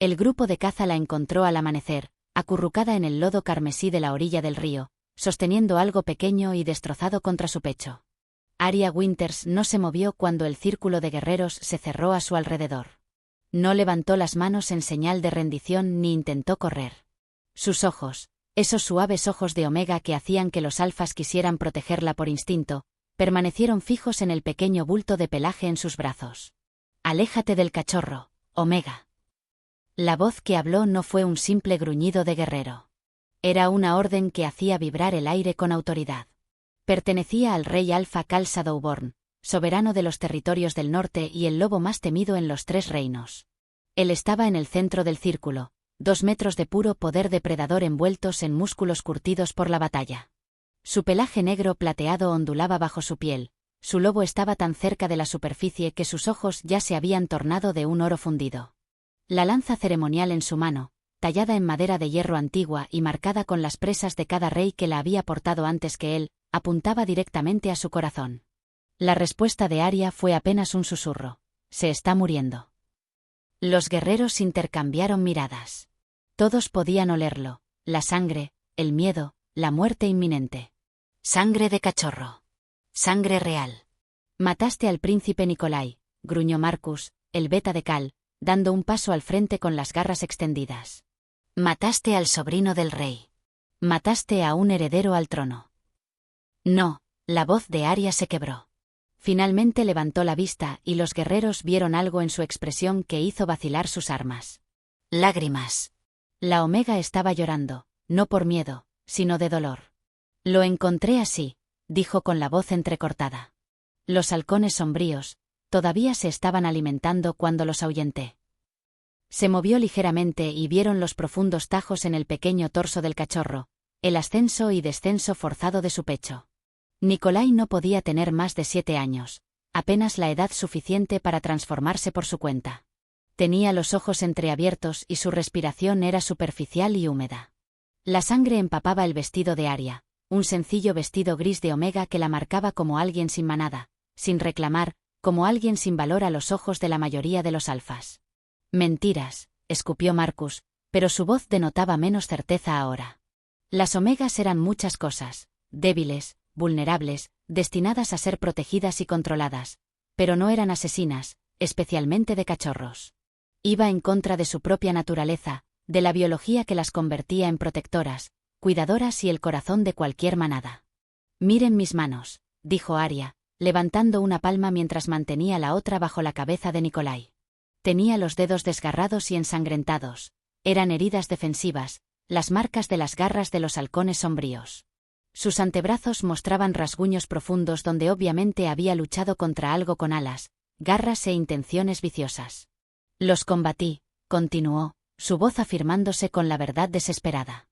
El grupo de caza la encontró al amanecer, acurrucada en el lodo carmesí de la orilla del río, sosteniendo algo pequeño y destrozado contra su pecho. Arya Winters no se movió cuando el círculo de guerreros se cerró a su alrededor. No levantó las manos en señal de rendición ni intentó correr. Sus ojos, esos suaves ojos de Omega que hacían que los alfas quisieran protegerla por instinto, permanecieron fijos en el pequeño bulto de pelaje en sus brazos. «Aléjate del cachorro, Omega». La voz que habló no fue un simple gruñido de guerrero. Era una orden que hacía vibrar el aire con autoridad. Pertenecía al rey alfa Khal Shadowborn, soberano de los territorios del norte y el lobo más temido en los Tres Reinos. Él estaba en el centro del círculo, 2 metros de puro poder depredador envueltos en músculos curtidos por la batalla. Su pelaje negro plateado ondulaba bajo su piel, su lobo estaba tan cerca de la superficie que sus ojos ya se habían tornado de un oro fundido. La lanza ceremonial en su mano, tallada en madera de hierro antigua y marcada con las presas de cada rey que la había portado antes que él, apuntaba directamente a su corazón. La respuesta de Arya fue apenas un susurro: «Se está muriendo». Los guerreros intercambiaron miradas. Todos podían olerlo: la sangre, el miedo, la muerte inminente. «Sangre de cachorro. Sangre real». «Mataste al príncipe Nikolai», gruñó Marcus, el beta de Khal, dando un paso al frente con las garras extendidas. «Mataste al sobrino del rey. Mataste a un heredero al trono». «No», la voz de Arya se quebró. Finalmente levantó la vista y los guerreros vieron algo en su expresión que hizo vacilar sus armas. Lágrimas. La Omega estaba llorando, no por miedo, sino de dolor. «Lo encontré así», dijo con la voz entrecortada. «Los halcones sombríos todavía se estaban alimentando cuando los ahuyenté». Se movió ligeramente y vieron los profundos tajos en el pequeño torso del cachorro, el ascenso y descenso forzado de su pecho. Nikolai no podía tener más de 7 años, apenas la edad suficiente para transformarse por su cuenta. Tenía los ojos entreabiertos y su respiración era superficial y húmeda. La sangre empapaba el vestido de Arya, un sencillo vestido gris de Omega que la marcaba como alguien sin manada, sin reclamar, como alguien sin valor a los ojos de la mayoría de los alfas. «Mentiras», escupió Marcus, pero su voz denotaba menos certeza ahora. Las Omegas eran muchas cosas: débiles, vulnerables, destinadas a ser protegidas y controladas, pero no eran asesinas, especialmente de cachorros. Iba en contra de su propia naturaleza, de la biología que las convertía en protectoras, cuidadoras y el corazón de cualquier manada. «Miren mis manos», dijo Arya, levantando una palma mientras mantenía la otra bajo la cabeza de Nikolai. Tenía los dedos desgarrados y ensangrentados, eran heridas defensivas, las marcas de las garras de los halcones sombríos. Sus antebrazos mostraban rasguños profundos donde obviamente había luchado contra algo con alas, garras e intenciones viciosas. «Los combatí», continuó, su voz afirmándose con la verdad desesperada.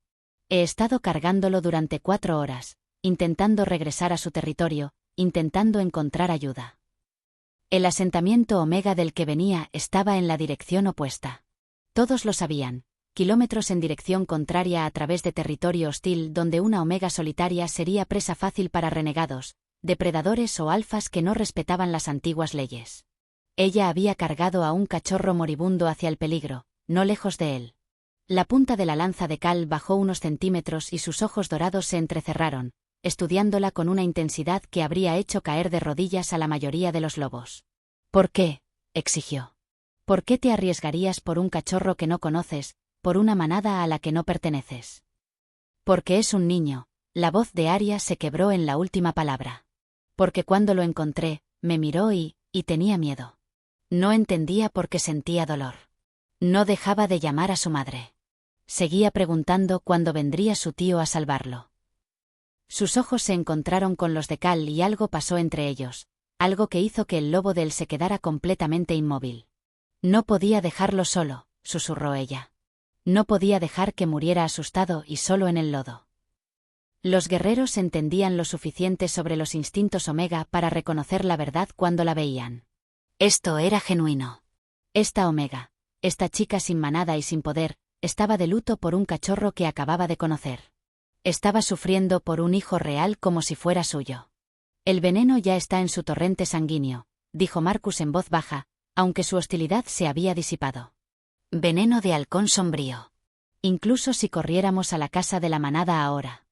«He estado cargándolo durante 4 horas, intentando regresar a su territorio, intentando encontrar ayuda». El asentamiento Omega del que venía estaba en la dirección opuesta. Todos lo sabían, kilómetros en dirección contraria a través de territorio hostil donde una Omega solitaria sería presa fácil para renegados, depredadores o alfas que no respetaban las antiguas leyes. Ella había cargado a un cachorro moribundo hacia el peligro, no lejos de él. La punta de la lanza de Khal bajó unos centímetros y sus ojos dorados se entrecerraron, estudiándola con una intensidad que habría hecho caer de rodillas a la mayoría de los lobos. «¿Por qué?», exigió. «¿Por qué te arriesgarías por un cachorro que no conoces, por una manada a la que no perteneces?» «Porque es un niño», la voz de Arya se quebró en la última palabra. «Porque cuando lo encontré, me miró y tenía miedo. No entendía por qué sentía dolor. No dejaba de llamar a su madre. Seguía preguntando cuándo vendría su tío a salvarlo». Sus ojos se encontraron con los de Khal y algo pasó entre ellos, algo que hizo que el lobo de él se quedara completamente inmóvil. «No podía dejarlo solo», susurró ella. «No podía dejar que muriera asustado y solo en el lodo». Los guerreros entendían lo suficiente sobre los instintos Omega para reconocer la verdad cuando la veían. Esto era genuino. Esta Omega, esta chica sin manada y sin poder, estaba de luto por un cachorro que acababa de conocer. Estaba sufriendo por un hijo real como si fuera suyo. «El veneno ya está en su torrente sanguíneo», dijo Marcus en voz baja, aunque su hostilidad se había disipado. Veneno de halcón sombrío. Incluso si corriéramos a la casa de la manada ahora.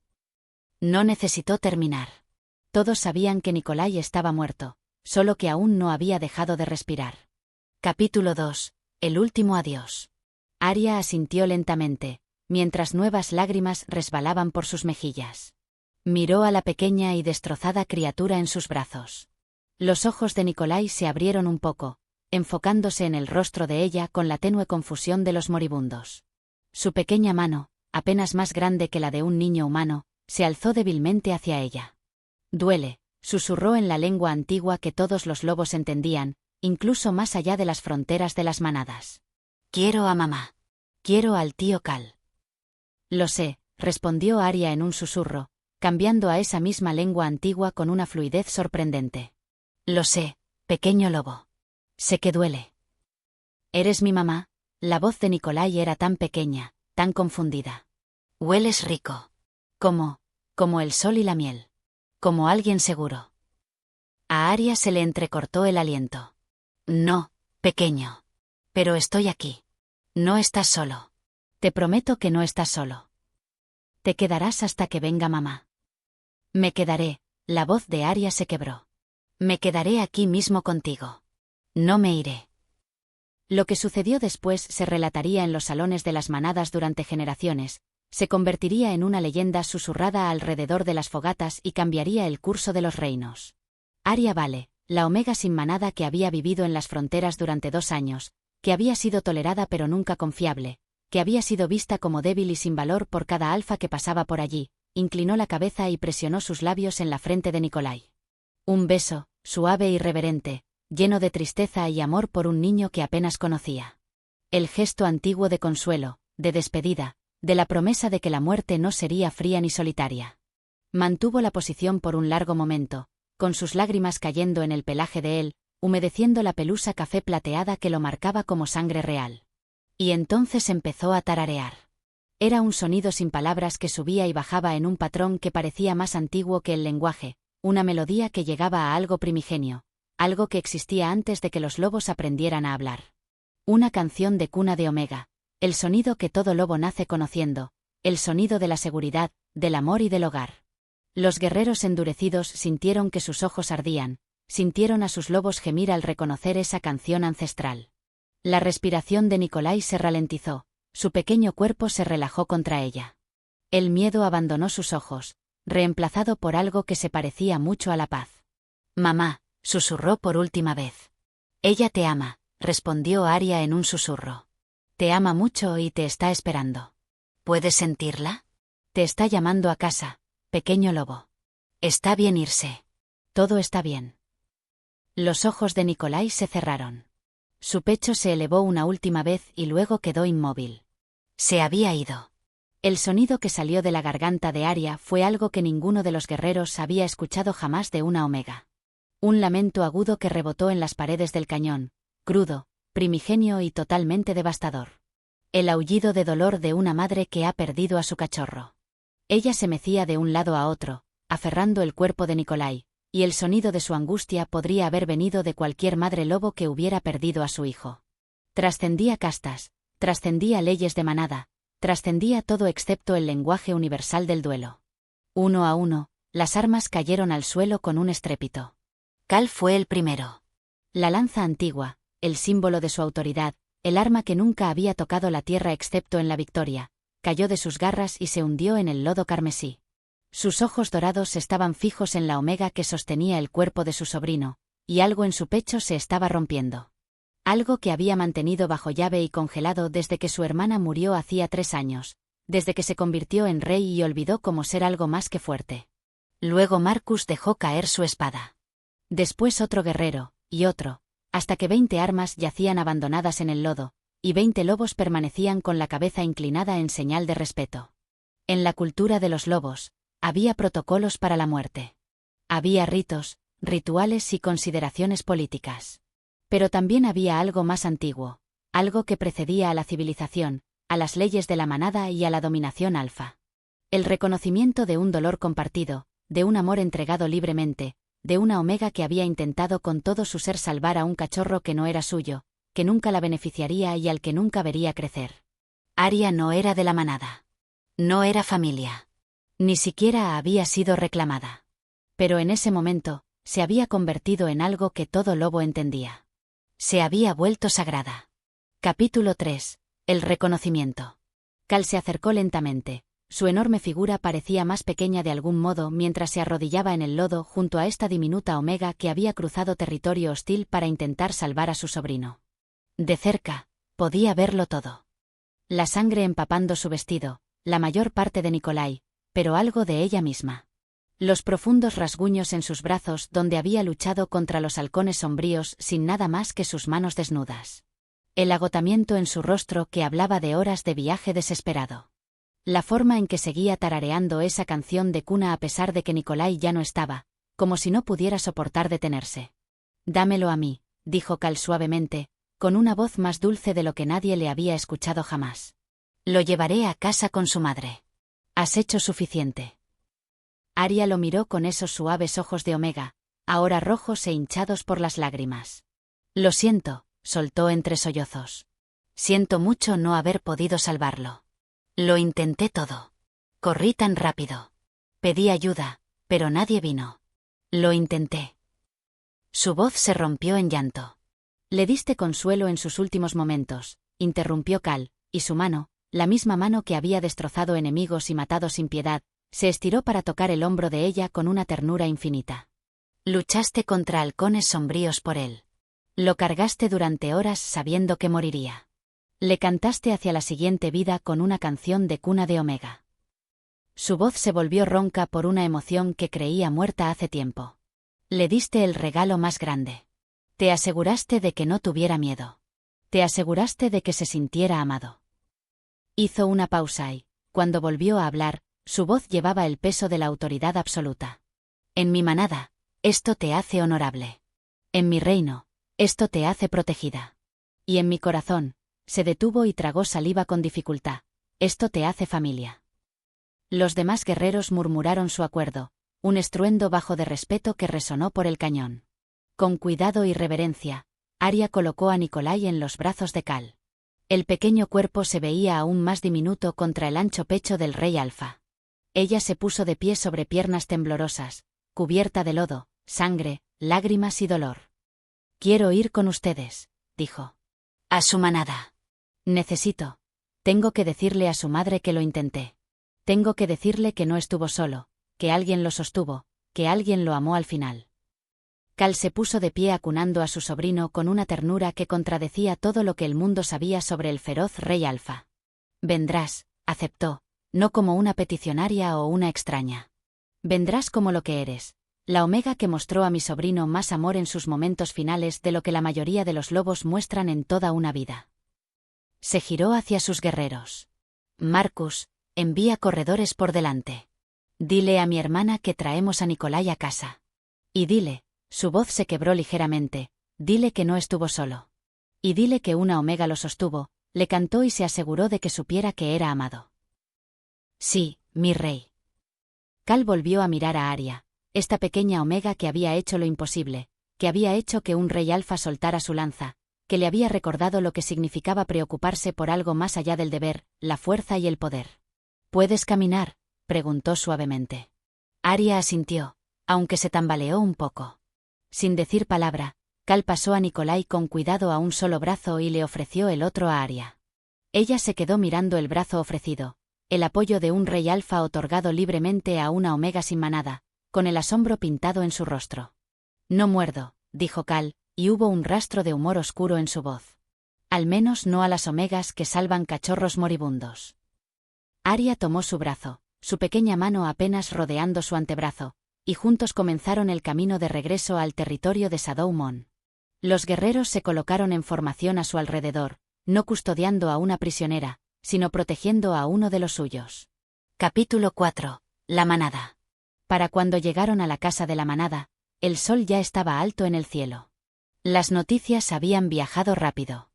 No necesitó terminar. Todos sabían que Nikolai estaba muerto, solo que aún no había dejado de respirar. Capítulo 2. El último adiós. Arya asintió lentamente, mientras nuevas lágrimas resbalaban por sus mejillas. Miró a la pequeña y destrozada criatura en sus brazos. Los ojos de Nikolai se abrieron un poco, enfocándose en el rostro de ella con la tenue confusión de los moribundos. Su pequeña mano, apenas más grande que la de un niño humano, se alzó débilmente hacia ella. «Duele», susurró en la lengua antigua que todos los lobos entendían, incluso más allá de las fronteras de las manadas. «Quiero a mamá. Quiero al tío Cal». «Lo sé», respondió Arya en un susurro, cambiando a esa misma lengua antigua con una fluidez sorprendente. «Lo sé, pequeño lobo. Sé que duele». «¿Eres mi mamá?». La voz de Nikolai era tan pequeña, tan confundida. «Hueles rico. Como el sol y la miel. Como alguien seguro». A Arya se le entrecortó el aliento. «No, pequeño. Pero estoy aquí. No estás solo. Te prometo que no estás solo. Te quedarás hasta que venga mamá». «Me quedaré», la voz de Arya se quebró. «Me quedaré aquí mismo contigo. No me iré». Lo que sucedió después se relataría en los salones de las manadas durante generaciones, se convertiría en una leyenda susurrada alrededor de las fogatas y cambiaría el curso de los reinos. Arya Vale, la omega sin manada que había vivido en las fronteras durante 2 años, que había sido tolerada pero nunca confiable, que había sido vista como débil y sin valor por cada alfa que pasaba por allí, inclinó la cabeza y presionó sus labios en la frente de Nikolai. Un beso, suave y reverente, lleno de tristeza y amor por un niño que apenas conocía. El gesto antiguo de consuelo, de despedida, de la promesa de que la muerte no sería fría ni solitaria. Mantuvo la posición por un largo momento, con sus lágrimas cayendo en el pelaje de él, humedeciendo la pelusa café plateada que lo marcaba como sangre real. Y entonces empezó a tararear. Era un sonido sin palabras que subía y bajaba en un patrón que parecía más antiguo que el lenguaje, una melodía que llegaba a algo primigenio, algo que existía antes de que los lobos aprendieran a hablar. Una canción de cuna de Omega, el sonido que todo lobo nace conociendo, el sonido de la seguridad, del amor y del hogar. Los guerreros endurecidos sintieron que sus ojos ardían, sintieron a sus lobos gemir al reconocer esa canción ancestral. La respiración de Nikolai se ralentizó, su pequeño cuerpo se relajó contra ella. El miedo abandonó sus ojos, reemplazado por algo que se parecía mucho a la paz. «Mamá», susurró por última vez. «Ella te ama», respondió Arya en un susurro. «Te ama mucho y te está esperando. ¿Puedes sentirla? Te está llamando a casa, pequeño lobo. Está bien irse. Todo está bien». Los ojos de Nikolai se cerraron. Su pecho se elevó una última vez y luego quedó inmóvil. Se había ido. El sonido que salió de la garganta de Arya fue algo que ninguno de los guerreros había escuchado jamás de una omega. Un lamento agudo que rebotó en las paredes del cañón, crudo, primigenio y totalmente devastador. El aullido de dolor de una madre que ha perdido a su cachorro. Ella se mecía de un lado a otro, aferrando el cuerpo de Nikolai, y el sonido de su angustia podría haber venido de cualquier madre lobo que hubiera perdido a su hijo. Trascendía castas, trascendía leyes de manada, trascendía todo excepto el lenguaje universal del duelo. Uno a uno, las armas cayeron al suelo con un estrépito. Cal fue el primero. La lanza antigua, el símbolo de su autoridad, el arma que nunca había tocado la tierra excepto en la victoria, cayó de sus garras y se hundió en el lodo carmesí. Sus ojos dorados estaban fijos en la omega que sostenía el cuerpo de su sobrino, y algo en su pecho se estaba rompiendo. Algo que había mantenido bajo llave y congelado desde que su hermana murió hacía 3 años, desde que se convirtió en rey y olvidó cómo ser algo más que fuerte. Luego Marcus dejó caer su espada. Después otro guerrero, y otro, hasta que 20 armas yacían abandonadas en el lodo, y 20 lobos permanecían con la cabeza inclinada en señal de respeto. En la cultura de los lobos, había protocolos para la muerte. Había ritos, rituales y consideraciones políticas. Pero también había algo más antiguo, algo que precedía a la civilización, a las leyes de la manada y a la dominación alfa. El reconocimiento de un dolor compartido, de un amor entregado libremente, de una omega que había intentado con todo su ser salvar a un cachorro que no era suyo, que nunca la beneficiaría y al que nunca vería crecer. Arya no era de la manada. No era familia. Ni siquiera había sido reclamada. Pero en ese momento, se había convertido en algo que todo lobo entendía. Se había vuelto sagrada. Capítulo 3. El reconocimiento. Cal se acercó lentamente. Su enorme figura parecía más pequeña de algún modo mientras se arrodillaba en el lodo junto a esta diminuta omega que había cruzado territorio hostil para intentar salvar a su sobrino. De cerca, podía verlo todo. La sangre empapando su vestido, la mayor parte de Nikolai, pero algo de ella misma. Los profundos rasguños en sus brazos donde había luchado contra los halcones sombríos sin nada más que sus manos desnudas. El agotamiento en su rostro que hablaba de horas de viaje desesperado. La forma en que seguía tarareando esa canción de cuna a pesar de que Nikolai ya no estaba, como si no pudiera soportar detenerse. «Dámelo a mí», dijo Cal suavemente, con una voz más dulce de lo que nadie le había escuchado jamás. «Lo llevaré a casa con su madre. Has hecho suficiente». Arya lo miró con esos suaves ojos de omega, ahora rojos e hinchados por las lágrimas. «Lo siento», soltó entre sollozos. «Siento mucho no haber podido salvarlo. Lo intenté todo. Corrí tan rápido. Pedí ayuda, pero nadie vino. Lo intenté». Su voz se rompió en llanto. «Le diste consuelo en sus últimos momentos», interrumpió Cal, y su mano, la misma mano que había destrozado enemigos y matado sin piedad, se estiró para tocar el hombro de ella con una ternura infinita. «Luchaste contra halcones sombríos por él. Lo cargaste durante horas sabiendo que moriría. Le cantaste hacia la siguiente vida con una canción de cuna de omega». Su voz se volvió ronca por una emoción que creía muerta hace tiempo. «Le diste el regalo más grande. Te aseguraste de que no tuviera miedo. Te aseguraste de que se sintiera amado». Hizo una pausa y, cuando volvió a hablar, su voz llevaba el peso de la autoridad absoluta. «En mi manada, esto te hace honorable. En mi reino, esto te hace protegida. Y en mi corazón», se detuvo y tragó saliva con dificultad, «esto te hace familia». Los demás guerreros murmuraron su acuerdo, un estruendo bajo de respeto que resonó por el cañón. Con cuidado y reverencia, Arya colocó a Nikolai en los brazos de Cal. El pequeño cuerpo se veía aún más diminuto contra el ancho pecho del rey alfa. Ella se puso de pie sobre piernas temblorosas, cubierta de lodo, sangre, lágrimas y dolor. «Quiero ir con ustedes», dijo. «A su manada. Tengo que decirle a su madre que lo intenté. Tengo que decirle que no estuvo solo, que alguien lo sostuvo, que alguien lo amó al final». Cal se puso de pie acunando a su sobrino con una ternura que contradecía todo lo que el mundo sabía sobre el feroz rey alfa. «Vendrás», aceptó, «no como una peticionaria o una extraña. Vendrás como lo que eres, la omega que mostró a mi sobrino más amor en sus momentos finales de lo que la mayoría de los lobos muestran en toda una vida». Se giró hacia sus guerreros. «Marcus, envía corredores por delante. Dile a mi hermana que traemos a Nikolai a casa. Y dile», su voz se quebró ligeramente, «dile que no estuvo solo. Y dile que una omega lo sostuvo», le cantó y se aseguró de que supiera que era amado. «Sí, mi rey». Cal volvió a mirar a Arya, esta pequeña omega que había hecho lo imposible, que había hecho que un rey alfa soltara su lanza, que le había recordado lo que significaba preocuparse por algo más allá del deber, la fuerza y el poder. «¿Puedes caminar?», preguntó suavemente. Arya asintió, aunque se tambaleó un poco. Sin decir palabra, Cal pasó a Nikolai con cuidado a un solo brazo y le ofreció el otro a Arya. Ella se quedó mirando el brazo ofrecido, el apoyo de un rey alfa otorgado libremente a una omega sin manada, con el asombro pintado en su rostro. «No muerdo», dijo Cal, y hubo un rastro de humor oscuro en su voz. «Al menos no a las omegas que salvan cachorros moribundos». Arya tomó su brazo, su pequeña mano apenas rodeando su antebrazo, y juntos comenzaron el camino de regreso al territorio de Shadow Moon. Los guerreros se colocaron en formación a su alrededor, no custodiando a una prisionera, sino protegiendo a uno de los suyos. Capítulo 4. La manada. Para cuando llegaron a la casa de la manada, el sol ya estaba alto en el cielo. Las noticias habían viajado rápido.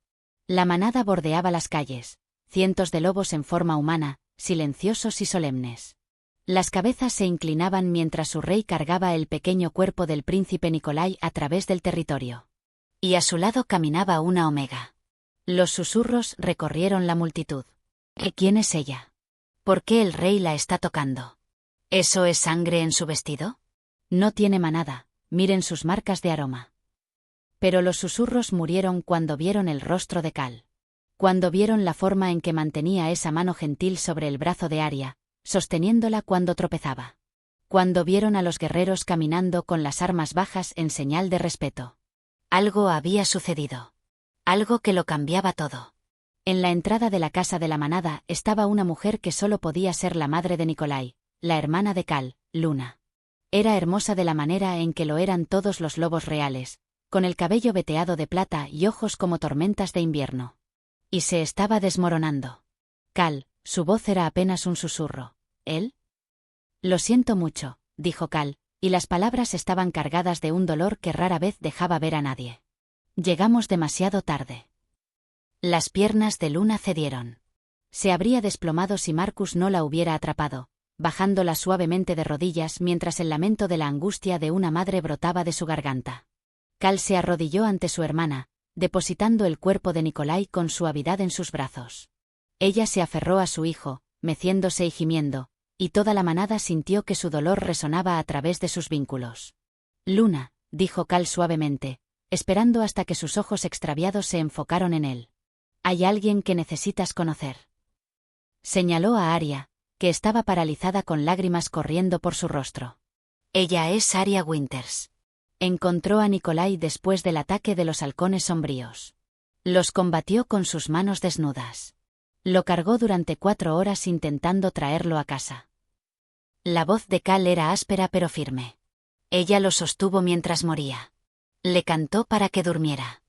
La manada bordeaba las calles, cientos de lobos en forma humana, silenciosos y solemnes. Las cabezas se inclinaban mientras su rey cargaba el pequeño cuerpo del príncipe Nikolai a través del territorio. Y a su lado caminaba una omega. Los susurros recorrieron la multitud. ¿Quién es ella? ¿Por qué el rey la está tocando? ¿Eso es sangre en su vestido? No tiene manada, miren sus marcas de aroma. Pero los susurros murieron cuando vieron el rostro de Cal. Cuando vieron la forma en que mantenía esa mano gentil sobre el brazo de Arya, sosteniéndola cuando tropezaba. Cuando vieron a los guerreros caminando con las armas bajas en señal de respeto. Algo había sucedido. Algo que lo cambiaba todo. En la entrada de la casa de la manada estaba una mujer que solo podía ser la madre de Nikolai, la hermana de Cal, Luna. Era hermosa de la manera en que lo eran todos los lobos reales, con el cabello veteado de plata y ojos como tormentas de invierno. Y se estaba desmoronando. Cal, su voz era apenas un susurro. ¿Él? Lo siento mucho, dijo Cal, y las palabras estaban cargadas de un dolor que rara vez dejaba ver a nadie. Llegamos demasiado tarde. Las piernas de Luna cedieron. Se habría desplomado si Marcus no la hubiera atrapado, bajándola suavemente de rodillas mientras el lamento de la angustia de una madre brotaba de su garganta. Cal se arrodilló ante su hermana, depositando el cuerpo de Nikolai con suavidad en sus brazos. Ella se aferró a su hijo, meciéndose y gimiendo, y toda la manada sintió que su dolor resonaba a través de sus vínculos. Luna, dijo Cal suavemente, esperando hasta que sus ojos extraviados se enfocaron en él. Hay alguien que necesitas conocer. Señaló a Arya, que estaba paralizada con lágrimas corriendo por su rostro. Ella es Arya Winters. Encontró a Nikolai después del ataque de los halcones sombríos. Los combatió con sus manos desnudas. Lo cargó durante 4 horas intentando traerlo a casa. La voz de Cal era áspera pero firme. Ella lo sostuvo mientras moría. Le cantó para que durmiera.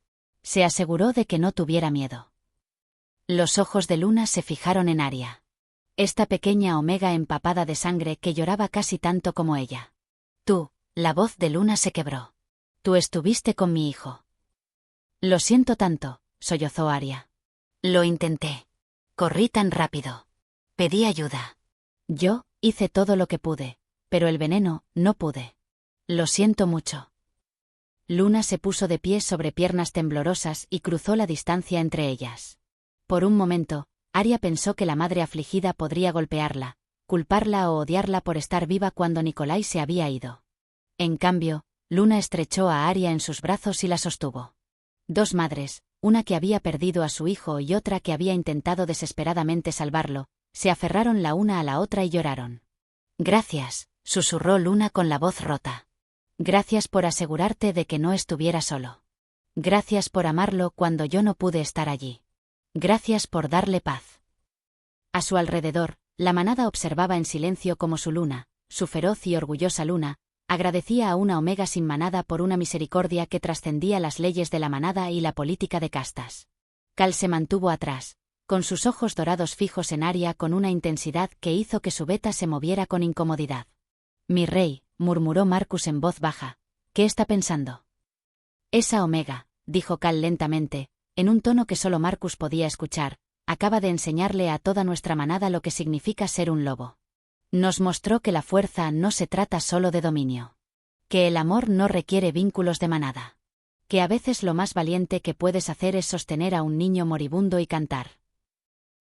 Se aseguró de que no tuviera miedo. Los ojos de Luna se fijaron en Arya. Esta pequeña omega empapada de sangre que lloraba casi tanto como ella. Tú, la voz de Luna se quebró. Tú estuviste con mi hijo. Lo siento tanto, sollozó Arya. Lo intenté. Corrí tan rápido. Pedí ayuda. Yo hice todo lo que pude, pero el veneno no pude. Lo siento mucho. Luna se puso de pie sobre piernas temblorosas y cruzó la distancia entre ellas. Por un momento, Arya pensó que la madre afligida podría golpearla, culparla o odiarla por estar viva cuando Nikolai se había ido. En cambio, Luna estrechó a Arya en sus brazos y la sostuvo. Dos madres, una que había perdido a su hijo y otra que había intentado desesperadamente salvarlo, se aferraron la una a la otra y lloraron. Gracias, susurró Luna con la voz rota. Gracias por asegurarte de que no estuviera solo. Gracias por amarlo cuando yo no pude estar allí. Gracias por darle paz. A su alrededor, la manada observaba en silencio como su Luna, su feroz y orgullosa Luna, agradecía a una omega sin manada por una misericordia que trascendía las leyes de la manada y la política de castas. Cal se mantuvo atrás, con sus ojos dorados fijos en Arya con una intensidad que hizo que su beta se moviera con incomodidad. Mi rey, murmuró Marcus en voz baja, ¿qué está pensando? Esa omega, dijo Cal lentamente, en un tono que solo Marcus podía escuchar, acaba de enseñarle a toda nuestra manada lo que significa ser un lobo. Nos mostró que la fuerza no se trata solo de dominio. Que el amor no requiere vínculos de manada. Que a veces lo más valiente que puedes hacer es sostener a un niño moribundo y cantar.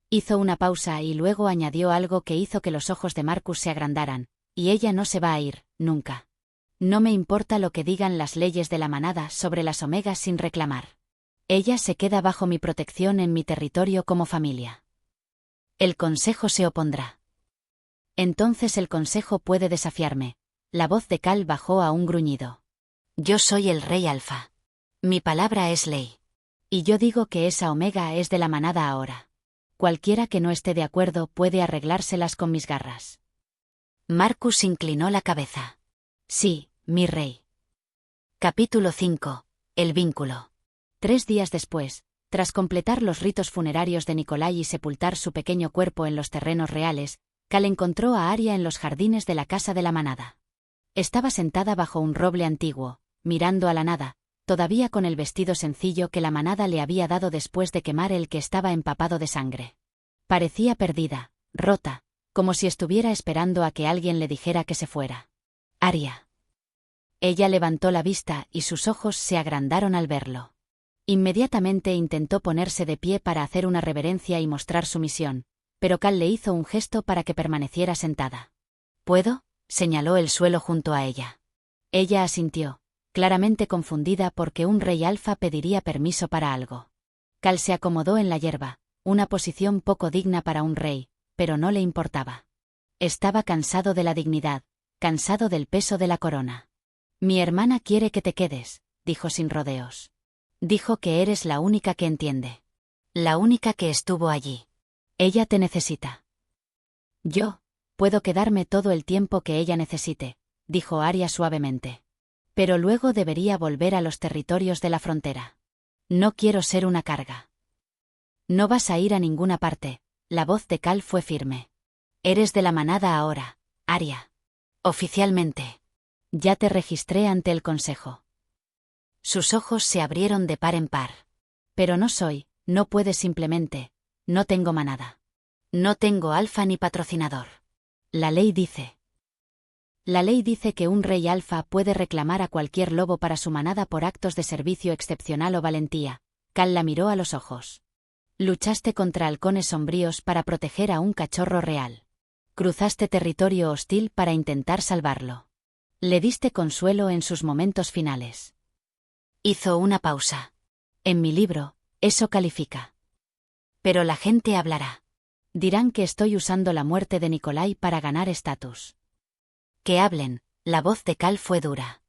Hizo una pausa y luego añadió algo que hizo que los ojos de Marcus se agrandaran, y ella no se va a ir, nunca. No me importa lo que digan las leyes de la manada sobre las omegas sin reclamar. Ella se queda bajo mi protección en mi territorio como familia. El consejo se opondrá. Entonces el consejo puede desafiarme. La voz de Cal bajó a un gruñido. Yo soy el rey Alfa. Mi palabra es ley. Y yo digo que esa omega es de la manada ahora. Cualquiera que no esté de acuerdo puede arreglárselas con mis garras. Marcus inclinó la cabeza. Sí, mi rey. Capítulo 5. El vínculo. 3 días después, tras completar los ritos funerarios de Nikolai y sepultar su pequeño cuerpo en los terrenos reales, Cal encontró a Arya en los jardines de la casa de la manada. Estaba sentada bajo un roble antiguo, mirando a la nada, todavía con el vestido sencillo que la manada le había dado después de quemar el que estaba empapado de sangre. Parecía perdida, rota, como si estuviera esperando a que alguien le dijera que se fuera. Arya. Ella levantó la vista y sus ojos se agrandaron al verlo. Inmediatamente intentó ponerse de pie para hacer una reverencia y mostrar sumisión, pero Cal le hizo un gesto para que permaneciera sentada. ¿Puedo? Señaló el suelo junto a ella. Ella asintió, claramente confundida porque un rey alfa pediría permiso para algo. Cal se acomodó en la hierba, una posición poco digna para un rey, pero no le importaba. Estaba cansado de la dignidad, cansado del peso de la corona. Mi hermana quiere que te quedes, dijo sin rodeos. Dijo que eres la única que entiende. La única que estuvo allí. Ella te necesita. Yo puedo quedarme todo el tiempo que ella necesite, dijo Arya suavemente. Pero luego debería volver a los territorios de la frontera. No quiero ser una carga. No vas a ir a ninguna parte, la voz de Cal fue firme. Eres de la manada ahora, Arya. Oficialmente. Ya te registré ante el consejo. Sus ojos se abrieron de par en par. Pero no puedes simplemente, no tengo manada. No tengo alfa ni patrocinador. La ley dice. La ley dice que un rey alfa puede reclamar a cualquier lobo para su manada por actos de servicio excepcional o valentía. Cal la miró a los ojos. Luchaste contra halcones sombríos para proteger a un cachorro real. Cruzaste territorio hostil para intentar salvarlo. Le diste consuelo en sus momentos finales. Hizo una pausa. En mi libro, eso califica. Pero la gente hablará. Dirán que estoy usando la muerte de Nikolai para ganar estatus. Que hablen, la voz de Cal fue dura.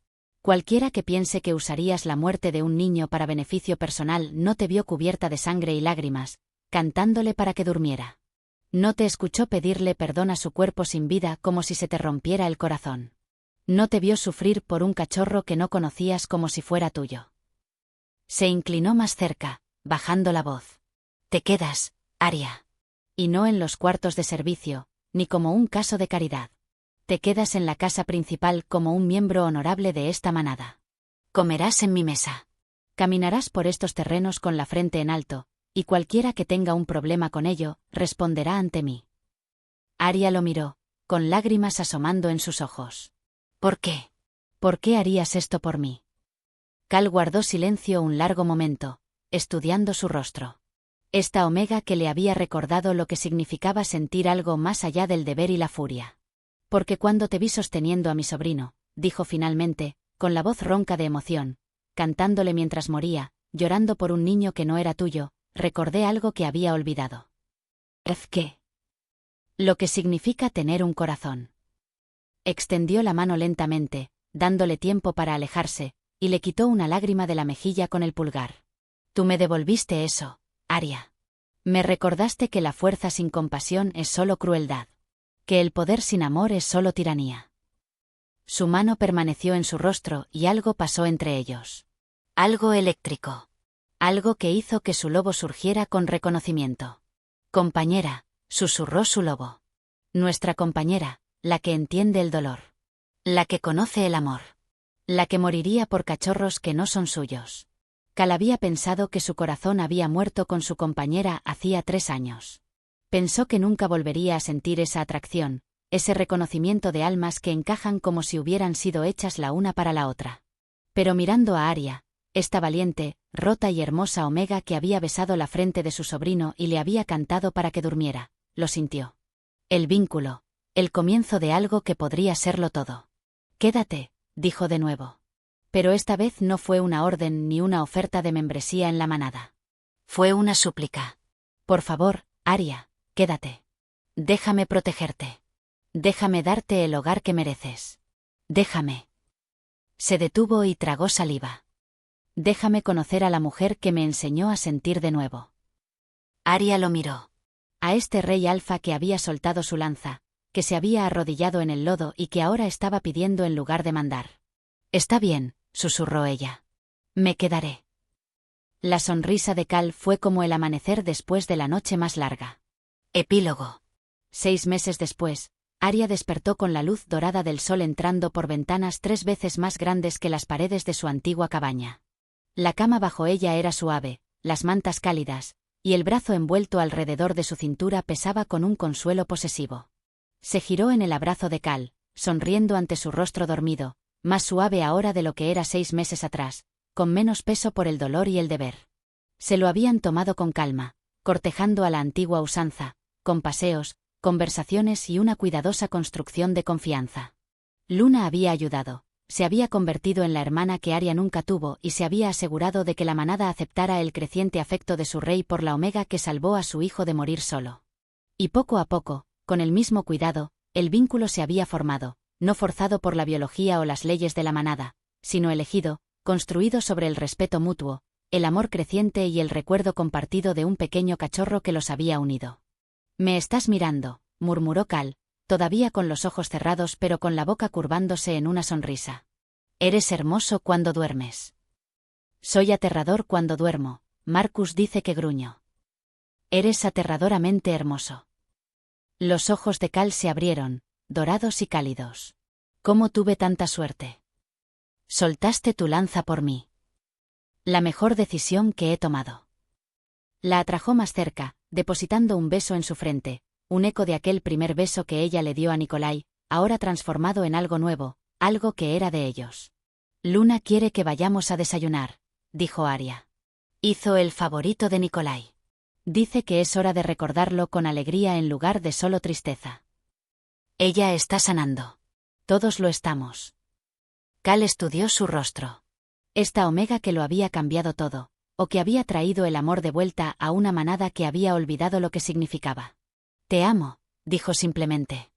Cualquiera que piense que usarías la muerte de un niño para beneficio personal no te vio cubierta de sangre y lágrimas, cantándole para que durmiera. No te escuchó pedirle perdón a su cuerpo sin vida como si se te rompiera el corazón. No te vio sufrir por un cachorro que no conocías como si fuera tuyo. Se inclinó más cerca, bajando la voz. Te quedas, Arya. Y no en los cuartos de servicio, ni como un caso de caridad. Te quedas en la casa principal como un miembro honorable de esta manada. Comerás en mi mesa. Caminarás por estos terrenos con la frente en alto, y cualquiera que tenga un problema con ello, responderá ante mí. Arya lo miró, con lágrimas asomando en sus ojos. ¿Por qué? ¿Por qué harías esto por mí? Cal guardó silencio un largo momento, estudiando su rostro. Esta Omega que le había recordado lo que significaba sentir algo más allá del deber y la furia. Porque cuando te vi sosteniendo a mi sobrino, dijo finalmente, con la voz ronca de emoción, cantándole mientras moría, llorando por un niño que no era tuyo, recordé algo que había olvidado. ¿Qué? Lo que significa tener un corazón. Extendió la mano lentamente, dándole tiempo para alejarse, y le quitó una lágrima de la mejilla con el pulgar. Tú me devolviste eso, Arya. Me recordaste que la fuerza sin compasión es solo crueldad. Que el poder sin amor es solo tiranía. Su mano permaneció en su rostro y algo pasó entre ellos. Algo eléctrico. Algo que hizo que su lobo surgiera con reconocimiento. Compañera, susurró su lobo. Nuestra compañera, la que entiende el dolor. La que conoce el amor. La que moriría por cachorros que no son suyos. Cal había pensado que su corazón había muerto con su compañera hacía 3 años. Pensó que nunca volvería a sentir esa atracción, ese reconocimiento de almas que encajan como si hubieran sido hechas la una para la otra. Pero mirando a Arya, esta valiente, rota y hermosa Omega que había besado la frente de su sobrino y le había cantado para que durmiera, lo sintió. El vínculo, el comienzo de algo que podría serlo todo. Quédate, dijo de nuevo. Pero esta vez no fue una orden ni una oferta de membresía en la manada. Fue una súplica. Por favor, Arya, quédate. Déjame protegerte. Déjame darte el hogar que mereces. Déjame. Se detuvo y tragó saliva. Déjame conocer a la mujer que me enseñó a sentir de nuevo. Arya lo miró. A este rey alfa que había soltado su lanza, que se había arrodillado en el lodo y que ahora estaba pidiendo en lugar de mandar. Está bien, susurró ella. Me quedaré. La sonrisa de Cal fue como el amanecer después de la noche más larga. Epílogo. 6 meses después, Arya despertó con la luz dorada del sol entrando por ventanas 3 veces más grandes que las paredes de su antigua cabaña. La cama bajo ella era suave, las mantas cálidas, y el brazo envuelto alrededor de su cintura pesaba con un consuelo posesivo. Se giró en el abrazo de Cal, sonriendo ante su rostro dormido, más suave ahora de lo que era 6 meses atrás, con menos peso por el dolor y el deber. Se lo habían tomado con calma, cortejando a la antigua usanza, con paseos, conversaciones y una cuidadosa construcción de confianza. Luna había ayudado, se había convertido en la hermana que Arya nunca tuvo y se había asegurado de que la manada aceptara el creciente afecto de su rey por la Omega que salvó a su hijo de morir solo. Y poco a poco, con el mismo cuidado, el vínculo se había formado, no forzado por la biología o las leyes de la manada, sino elegido, construido sobre el respeto mutuo, el amor creciente y el recuerdo compartido de un pequeño cachorro que los había unido. «Me estás mirando», murmuró Cal, todavía con los ojos cerrados pero con la boca curvándose en una sonrisa. «Eres hermoso cuando duermes». «Soy aterrador cuando duermo», Marcus dice que gruñó. «Eres aterradoramente hermoso». Los ojos de Cal se abrieron, dorados y cálidos. «¿Cómo tuve tanta suerte? Soltaste tu lanza por mí. La mejor decisión que he tomado». La atrajo más cerca, depositando un beso en su frente, un eco de aquel primer beso que ella le dio a Nikolai, ahora transformado en algo nuevo, algo que era de ellos. «Luna quiere que vayamos a desayunar», dijo Arya. Hizo el favorito de Nikolai. Dice que es hora de recordarlo con alegría en lugar de solo tristeza. Ella está sanando. Todos lo estamos. Cal estudió su rostro. Esta Omega que lo había cambiado todo, o que había traído el amor de vuelta a una manada que había olvidado lo que significaba. «Te amo», dijo simplemente.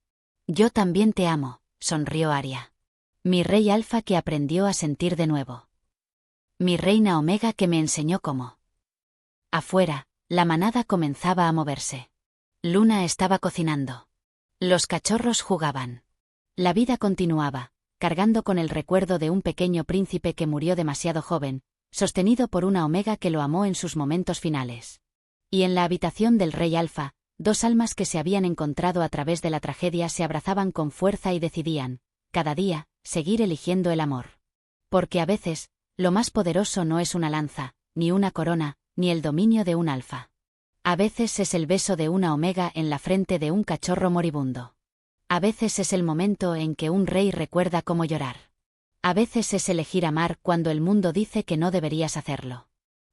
«Yo también te amo», sonrió Arya. «Mi rey alfa que aprendió a sentir de nuevo. Mi reina Omega que me enseñó cómo». Afuera, la manada comenzaba a moverse. Luna estaba cocinando. Los cachorros jugaban. La vida continuaba, cargando con el recuerdo de un pequeño príncipe que murió demasiado joven, sostenido por una Omega que lo amó en sus momentos finales. Y en la habitación del rey alfa, dos almas que se habían encontrado a través de la tragedia se abrazaban con fuerza y decidían, cada día, seguir eligiendo el amor. Porque a veces, lo más poderoso no es una lanza, ni una corona, ni el dominio de un alfa. A veces es el beso de una Omega en la frente de un cachorro moribundo. A veces es el momento en que un rey recuerda cómo llorar. A veces es elegir amar cuando el mundo dice que no deberías hacerlo.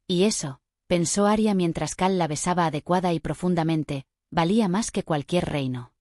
Y eso, pensó Arya mientras Cal la besaba adecuada y profundamente, valía más que cualquier reino.